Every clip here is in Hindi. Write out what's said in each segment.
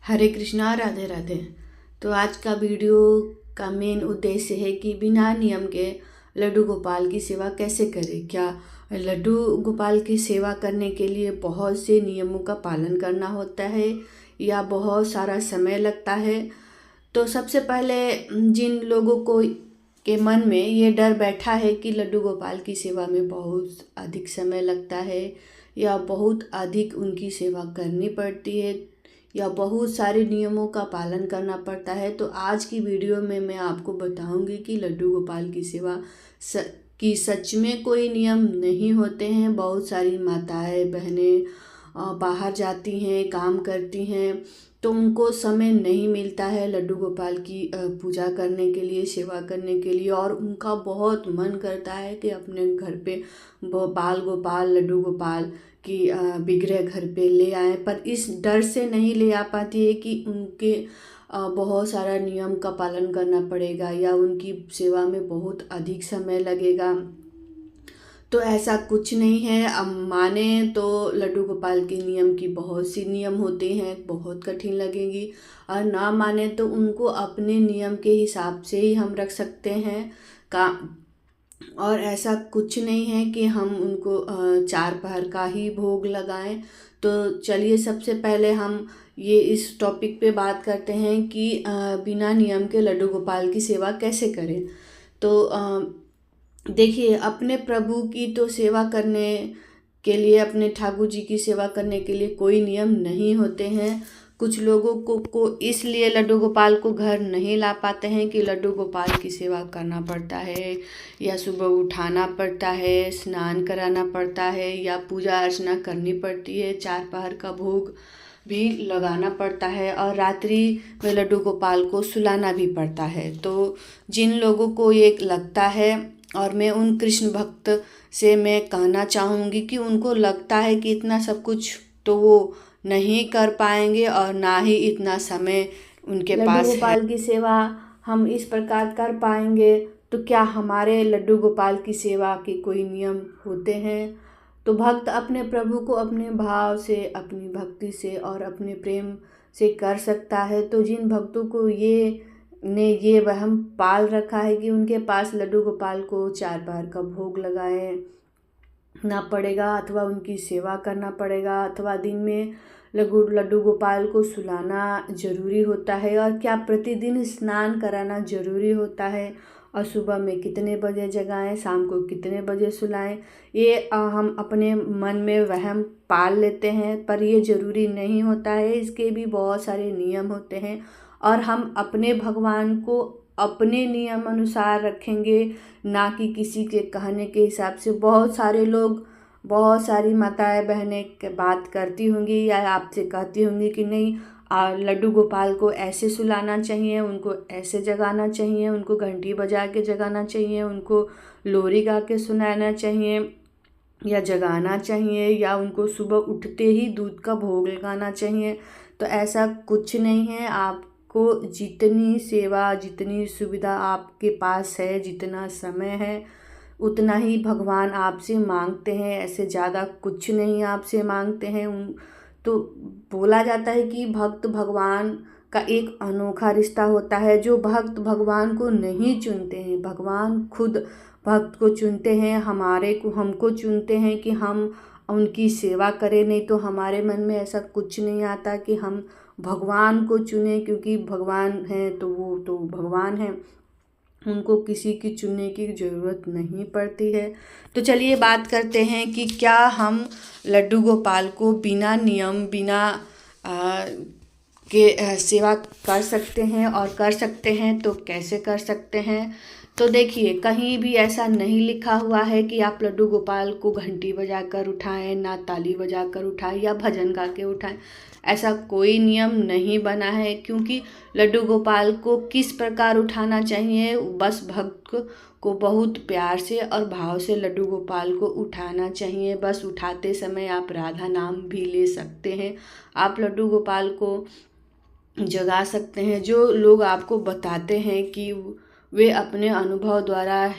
हरे कृष्णा, राधे राधे। तो आज का वीडियो का मेन उद्देश्य है कि बिना नियम के लड्डू गोपाल की सेवा कैसे करें। क्या लड्डू गोपाल की सेवा करने के लिए बहुत से नियमों का पालन करना होता है या बहुत सारा समय लगता है। तो सबसे पहले जिन लोगों को के मन में ये डर बैठा है कि लड्डू गोपाल की सेवा में बहुत अधिक समय लगता है या बहुत अधिक उनकी सेवा करनी पड़ती है या बहुत सारे नियमों का पालन करना पड़ता है, तो आज की वीडियो में मैं आपको बताऊंगी कि लड्डू गोपाल की सेवा कि सच में कोई नियम नहीं होते हैं। बहुत सारी माताएं बहनें बाहर जाती हैं, काम करती हैं, तो उनको समय नहीं मिलता है लड्डू गोपाल की पूजा करने के लिए, सेवा करने के लिए, और उनका बहुत मन करता है कि अपने घर पे बाल गोपाल लड्डू गोपाल की विग्रह घर पे ले आए, पर इस डर से नहीं ले आ पाती है कि उनके बहुत सारा नियम का पालन करना पड़ेगा या उनकी सेवा में बहुत अधिक समय लगेगा। तो ऐसा कुछ नहीं है। अब माने तो लड्डू गोपाल के नियम की बहुत सी नियम होते हैं, बहुत कठिन लगेंगी, और ना माने तो उनको अपने नियम के हिसाब से ही हम रख सकते हैं का। और ऐसा कुछ नहीं है कि हम उनको चार पहर का ही भोग लगाएं। तो चलिए सबसे पहले हम ये इस टॉपिक पे बात करते हैं कि बिना नियम के लड्डू गोपाल की सेवा कैसे करें। तो देखिए, अपने प्रभु की तो सेवा करने के लिए, अपने ठाकुर जी की सेवा करने के लिए कोई नियम नहीं होते हैं। कुछ लोगों को इसलिए लड्डू गोपाल को घर नहीं ला पाते हैं कि लड्डू गोपाल की सेवा करना पड़ता है या सुबह उठाना पड़ता है, स्नान कराना पड़ता है या पूजा अर्चना करनी पड़ती है, चार पहर का भोग भी लगाना पड़ता है और रात्रि में लड्डू गोपाल को सुलाना भी पड़ता है। तो जिन लोगों को ये लगता है, और मैं उन कृष्ण भक्त से मैं कहना चाहूँगी कि उनको लगता है कि इतना सब कुछ तो वो नहीं कर पाएंगे और ना ही इतना समय उनके पास है। लड्डू गोपाल की सेवा हम इस प्रकार कर पाएंगे, तो क्या हमारे लड्डू गोपाल की सेवा के कोई नियम होते हैं? तो भक्त अपने प्रभु को अपने भाव से, अपनी भक्ति से और अपने प्रेम से कर सकता है। तो जिन भक्तों को ये वहम पाल रखा है कि उनके पास लड्डू गोपाल को चार पहर का भोग लगाए ना पड़ेगा अथवा उनकी सेवा करना पड़ेगा अथवा दिन में लड्डू गोपाल को सुलाना जरूरी होता है, और क्या प्रतिदिन स्नान कराना जरूरी होता है, और सुबह में कितने बजे जगाएं, शाम को कितने बजे सुलाएं, ये हम अपने मन में वहम पाल लेते हैं, पर ये ज़रूरी नहीं होता है। इसके भी बहुत सारे नियम होते हैं और हम अपने भगवान को अपने नियम अनुसार रखेंगे, ना कि किसी के कहने के हिसाब से। बहुत सारे लोग, बहुत सारी माताएं बहनें बात करती होंगी या आपसे कहती होंगी कि नहीं, लड्डू गोपाल को ऐसे सुलाना चाहिए, उनको ऐसे जगाना चाहिए, उनको घंटी बजा के जगाना चाहिए, उनको लोरी गा के सुनाना चाहिए या जगाना चाहिए, या उनको सुबह उठते ही दूध का भोग लगाना चाहिए। तो ऐसा कुछ नहीं है। आपको जितनी सेवा, जितनी सुविधा आपके पास है, जितना समय है, उतना ही भगवान आपसे मांगते हैं। ऐसे ज़्यादा कुछ नहीं आपसे मांगते हैं। तो बोला जाता है कि भक्त भगवान का एक अनोखा रिश्ता होता है। जो भक्त भगवान को नहीं चुनते हैं, भगवान खुद भक्त को चुनते हैं, हमको चुनते हैं कि हम उनकी सेवा करें। नहीं तो हमारे मन में ऐसा कुछ नहीं आता कि हम भगवान को चुने, क्योंकि भगवान हैं तो वो तो भगवान हैं, उनको किसी की चुनने की ज़रूरत नहीं पड़ती है। तो चलिए बात करते हैं कि क्या हम लड्डू गोपाल को बिना नियम, बिना के सेवा कर सकते हैं, और कर सकते हैं तो कैसे कर सकते हैं। तो देखिए, कहीं भी ऐसा नहीं लिखा हुआ है कि आप लड्डू गोपाल को घंटी बजाकर उठाएं, ना ताली बजाकर उठाएं या भजन गा के उठाएं। ऐसा कोई नियम नहीं बना है, क्योंकि लड्डू गोपाल को किस प्रकार उठाना चाहिए, बस भक्त को बहुत प्यार से और भाव से लड्डू गोपाल को उठाना चाहिए। बस उठाते समय आप राधा नाम भी ले सकते हैं, आप लड्डू गोपाल को जगा सकते हैं। जो लोग आपको बताते हैं कि वे अपने अनुभव द्वारा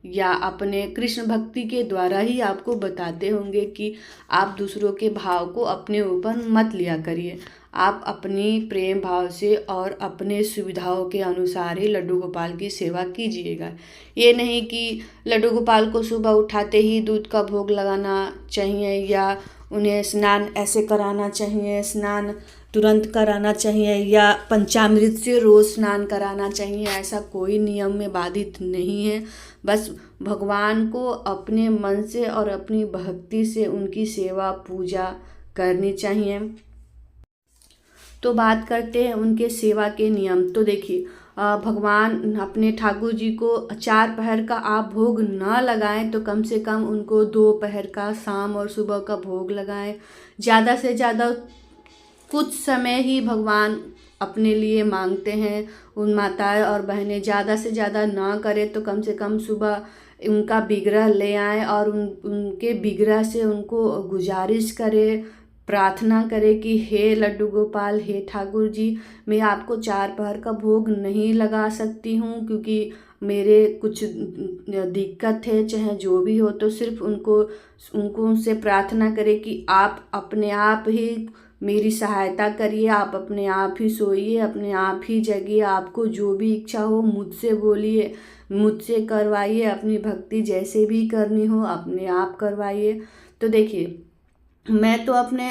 या अपने कृष्ण भक्ति के द्वारा ही आपको बताते होंगे कि आप दूसरों के भाव को अपने ऊपर मत लिया करिए। आप अपनी प्रेम भाव से और अपने सुविधाओं के अनुसार ही लड्डू गोपाल की सेवा कीजिएगा। ये नहीं कि लड्डू गोपाल को सुबह उठाते ही दूध का भोग लगाना चाहिए या उन्हें स्नान ऐसे कराना चाहिए, स्नान तुरंत कराना चाहिए या पंचामृत से रोज़ स्नान कराना चाहिए। ऐसा कोई नियम में बाधित नहीं है। बस भगवान को अपने मन से और अपनी भक्ति से उनकी सेवा पूजा करनी चाहिए। तो बात करते हैं उनके सेवा के नियम। तो देखिए, भगवान अपने ठाकुर जी को 4 पहर का आप भोग न लगाएं तो कम से कम उनको 2 पहर का शाम और सुबह का भोग लगाएं। ज़्यादा से ज़्यादा कुछ समय ही भगवान अपने लिए मांगते हैं। उन माताएं और बहनें ज़्यादा से ज़्यादा ना करें तो कम से कम सुबह उनका विग्रह ले आएं और उनके विग्रह से उनको गुजारिश करें, प्रार्थना करें कि हे लड्डू गोपाल, हे ठाकुर जी, मैं आपको 4 पहर का भोग नहीं लगा सकती हूँ क्योंकि मेरे कुछ दिक्कत है, चाहे जो भी हो। तो सिर्फ उनको उनसे प्रार्थना करें कि आप अपने आप ही मेरी सहायता करिए, आप अपने आप ही सोइए, अपने आप ही जगिए, आपको जो भी इच्छा हो मुझसे बोलिए, मुझसे करवाइए, अपनी भक्ति जैसे भी करनी हो अपने आप करवाइए। तो देखिए, मैं तो अपने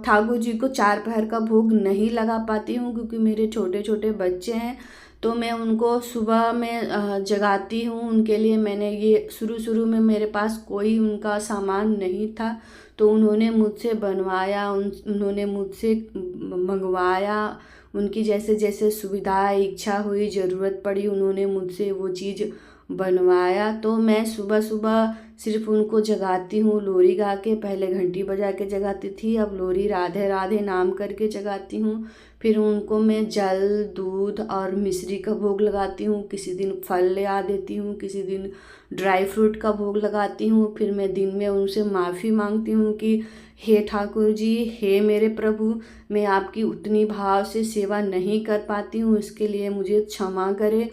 ठाकुर जी को 4 पहर का भोग नहीं लगा पाती हूँ क्योंकि मेरे छोटे छोटे बच्चे हैं। तो मैं उनको सुबह में जगाती हूँ। उनके लिए मैंने ये शुरू में मेरे पास कोई उनका सामान नहीं था, तो उन्होंने मुझसे बनवाया, उन्होंने मुझसे मंगवाया। उनकी जैसे जैसे सुविधा, इच्छा हुई, ज़रूरत पड़ी, उन्होंने मुझसे वो चीज़ बनवाया। तो मैं सुबह सुबह सिर्फ उनको जगाती हूँ लोरी गा के। पहले घंटी बजा के जगाती थी, अब लोरी राधे राधे नाम करके जगाती हूँ। फिर उनको मैं जल, दूध और मिश्री का भोग लगाती हूँ। किसी दिन फल ले आ देती हूँ, किसी दिन ड्राई फ्रूट का भोग लगाती हूँ। फिर मैं दिन में उनसे माफ़ी मांगती हूँ कि हे ठाकुर जी, हे मेरे प्रभु, मैं आपकी उतनी भाव से सेवा नहीं कर पाती हूँ, इसके लिए मुझे क्षमा करें।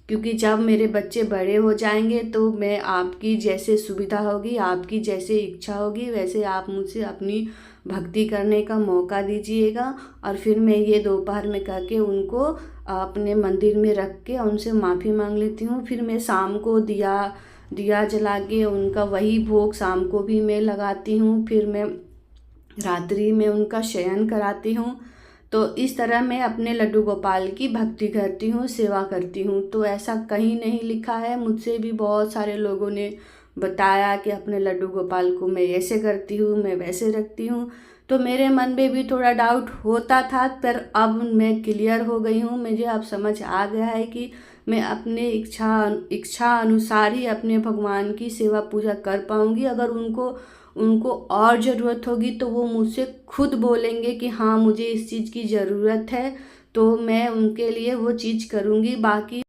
क्योंकि जब मेरे बच्चे बड़े हो जाएंगे तो मैं आपकी जैसे सुविधा होगी, आपकी जैसे इच्छा होगी, वैसे आप मुझसे अपनी भक्ति करने का मौका दीजिएगा। और फिर मैं ये दोपहर में करके उनको अपने मंदिर में रख के उनसे माफ़ी मांग लेती हूँ। फिर मैं शाम को दिया जला के उनका वही भोग शाम को भी मैं लगाती हूँ। फिर मैं रात्रि में उनका शयन कराती हूँ। तो इस तरह मैं अपने लड्डू गोपाल की भक्ति करती हूँ, सेवा करती हूँ। तो ऐसा कहीं नहीं लिखा है, मुझसे भी बहुत सारे लोगों ने बताया कि अपने लड्डू गोपाल को मैं ऐसे करती हूँ, मैं वैसे रखती हूँ। तो मेरे मन में भी थोड़ा डाउट होता था, पर अब मैं क्लियर हो गई हूँ। मुझे अब समझ आ गया है कि मैं अपने इच्छा अनुसार ही अपने भगवान की सेवा पूजा कर पाऊँगी। अगर उनको और ज़रूरत होगी तो वो मुझसे खुद बोलेंगे कि हाँ मुझे इस चीज़ की ज़रूरत है, तो मैं उनके लिए वो चीज़ करूँगी। बाकी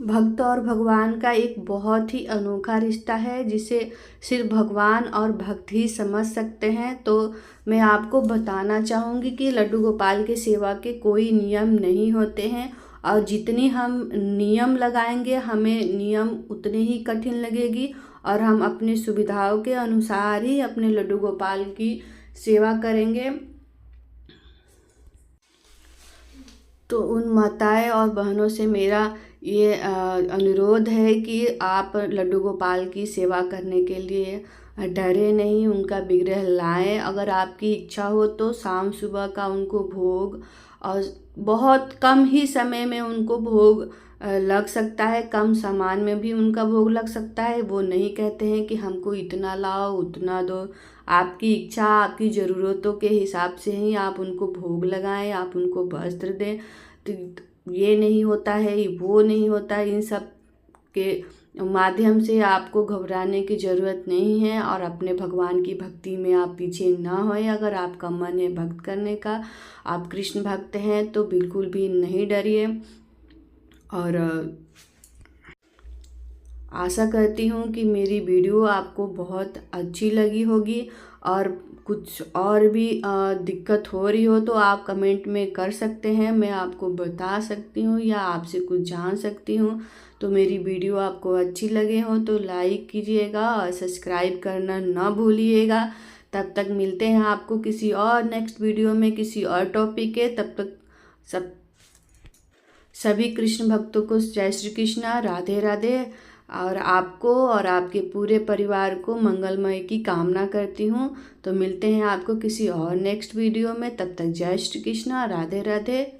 भक्त और भगवान का एक बहुत ही अनोखा रिश्ता है जिसे सिर्फ भगवान और भक्त ही समझ सकते हैं। तो मैं आपको बताना चाहूँगी कि लड्डू गोपाल के सेवा के कोई नियम नहीं होते हैं, और जितनी हम नियम लगाएंगे हमें नियम उतनी ही कठिन लगेगी, और हम अपनी सुविधाओं के अनुसार ही अपने लड्डू गोपाल की सेवा करेंगे। तो उन माताएं और बहनों से मेरा ये अनुरोध है कि आप लड्डू गोपाल की सेवा करने के लिए डरे नहीं, उनका विग्रह लाएं। अगर आपकी इच्छा हो तो शाम सुबह का उनको भोग, और बहुत कम ही समय में उनको भोग लग सकता है, कम सामान में भी उनका भोग लग सकता है। वो नहीं कहते हैं कि हमको इतना लाओ उतना दो, आपकी इच्छा, आपकी ज़रूरतों के हिसाब से ही आप उनको भोग लगाएं, आप उनको वस्त्र दें। तो ये नहीं होता है, वो नहीं होता है, इन सब के माध्यम से आपको घबराने की ज़रूरत नहीं है। और अपने भगवान की भक्ति में आप पीछे ना होए। अगर आपका मन है भक्त करने का, आप कृष्ण भक्त हैं, तो बिल्कुल भी नहीं डरिए। और आशा करती हूँ कि मेरी वीडियो आपको बहुत अच्छी लगी होगी। और कुछ और भी दिक्कत हो रही हो तो आप कमेंट में कर सकते हैं, मैं आपको बता सकती हूँ या आपसे कुछ जान सकती हूँ। तो मेरी वीडियो आपको अच्छी लगे हो तो लाइक कीजिएगा और सब्सक्राइब करना ना भूलिएगा, तब तक मिलते हैं आपको किसी और नेक्स्ट वीडियो में किसी और टॉपिक के। तब तक सभी कृष्ण भक्तों को जय श्री कृष्णा, राधे राधे। और आपको और आपके पूरे परिवार को मंगलमय की कामना करती हूँ। तो मिलते हैं आपको किसी और नेक्स्ट वीडियो में। तब तक जय श्री कृष्णा, राधे राधे।